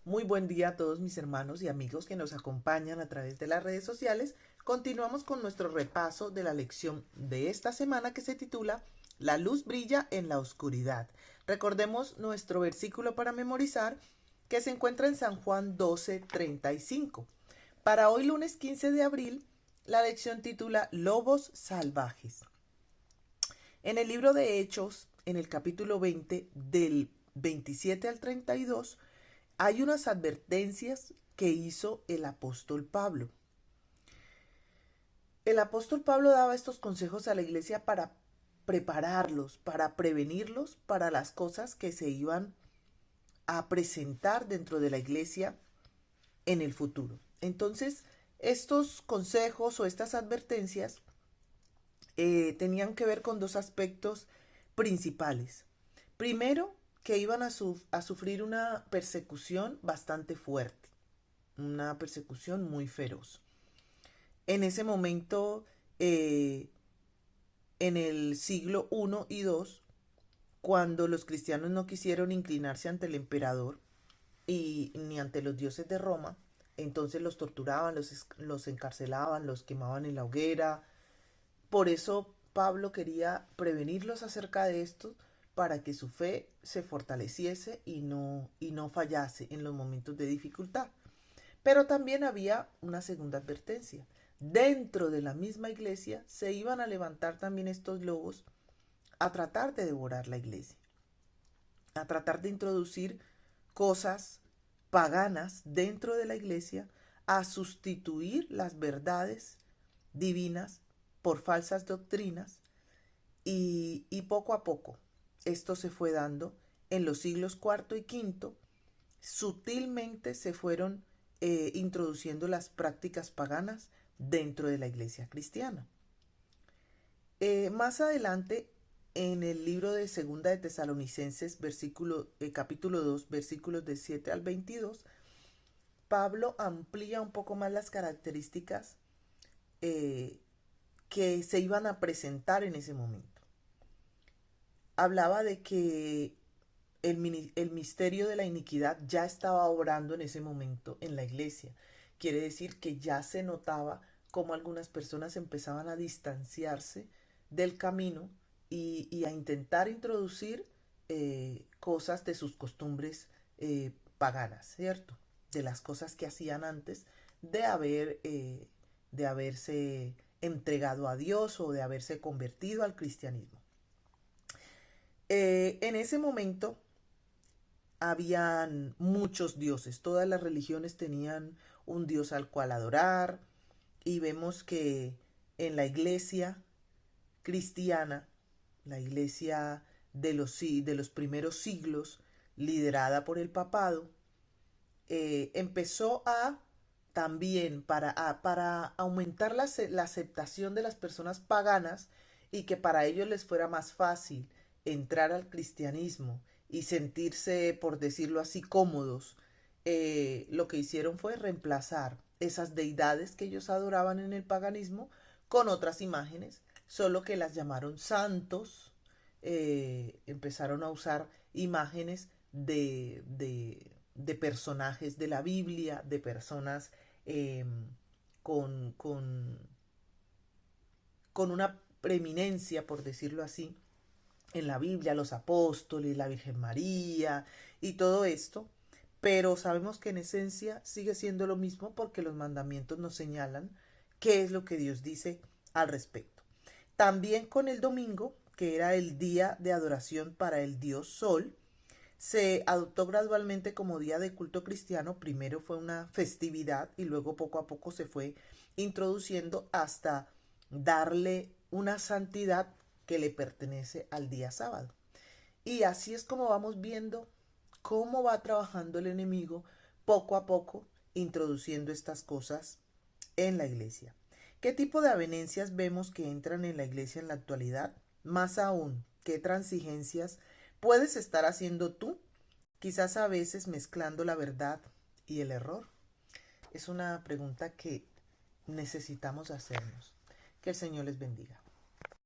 Muy buen día a todos mis hermanos y amigos que nos acompañan a través de las redes sociales. Continuamos con nuestro repaso de la lección de esta semana que se titula La luz brilla en la oscuridad. Recordemos nuestro versículo para memorizar que se encuentra en San Juan 12:35. Para hoy lunes 15 de abril, la lección titula Lobos salvajes. En el libro de Hechos, en el capítulo 20, del 27 al 32, hay unas advertencias que hizo el apóstol Pablo. El apóstol Pablo daba estos consejos a la iglesia para prepararlos, para prevenirlos para las cosas que se iban a presentar dentro de la iglesia en el futuro. Entonces, estos consejos o estas advertencias tenían que ver con dos aspectos principales. Primero, que iban a sufrir una persecución bastante fuerte, una persecución muy feroz. En ese momento, en el siglo I y II, cuando los cristianos no quisieron inclinarse ante el emperador ni ante los dioses de Roma, entonces los torturaban, los encarcelaban, los quemaban en la hoguera. Por eso Pablo quería prevenirlos acerca de esto para que su fe se fortaleciese y no fallase en los momentos de dificultad. Pero también había una segunda advertencia. Dentro de la misma iglesia se iban a levantar también estos lobos a tratar de devorar la iglesia, a tratar de introducir cosas paganas dentro de la iglesia, a sustituir las verdades divinas por falsas doctrinas y poco a poco esto se fue dando en los siglos cuarto y quinto. Sutilmente se fueron introduciendo las prácticas paganas dentro de la iglesia cristiana. Más adelante, en el libro de Segunda de Tesalonicenses, capítulo 2, versículos de 7 al 22, Pablo amplía un poco más las características que se iban a presentar en ese momento. Hablaba de que el misterio de la iniquidad ya estaba obrando en ese momento en la iglesia. Quiere decir que ya se notaba cómo algunas personas empezaban a distanciarse del camino y a intentar introducir cosas de sus costumbres paganas, ¿cierto? De las cosas que hacían antes de haberse entregado a Dios o de haberse convertido al cristianismo. En ese momento habían muchos dioses, todas las religiones tenían un dios al cual adorar y vemos que en la iglesia cristiana, la iglesia de los primeros siglos, liderada por el papado, empezó a también para aumentar la aceptación de las personas paganas y que para ellos les fuera más fácil entrar al cristianismo y sentirse, por decirlo así, cómodos, lo que hicieron fue reemplazar esas deidades que ellos adoraban en el paganismo con otras imágenes, solo que las llamaron santos. Empezaron a usar imágenes de personajes de la Biblia, de personas eh, con, con, con una preeminencia, por decirlo así, en la Biblia, los apóstoles, la Virgen María y todo esto, pero sabemos que en esencia sigue siendo lo mismo porque los mandamientos nos señalan qué es lo que Dios dice al respecto. También con el domingo, que era el día de adoración para el dios Sol, se adoptó gradualmente como día de culto cristiano. Primero fue una festividad y luego poco a poco se fue introduciendo hasta darle una santidad que le pertenece al día sábado. Y así es como vamos viendo cómo va trabajando el enemigo poco a poco introduciendo estas cosas en la iglesia. ¿Qué tipo de avenencias vemos que entran en la iglesia en la actualidad? Más aún, ¿qué transigencias puedes estar haciendo tú? Quizás a veces mezclando la verdad y el error. Es una pregunta que necesitamos hacernos. Que el Señor les bendiga.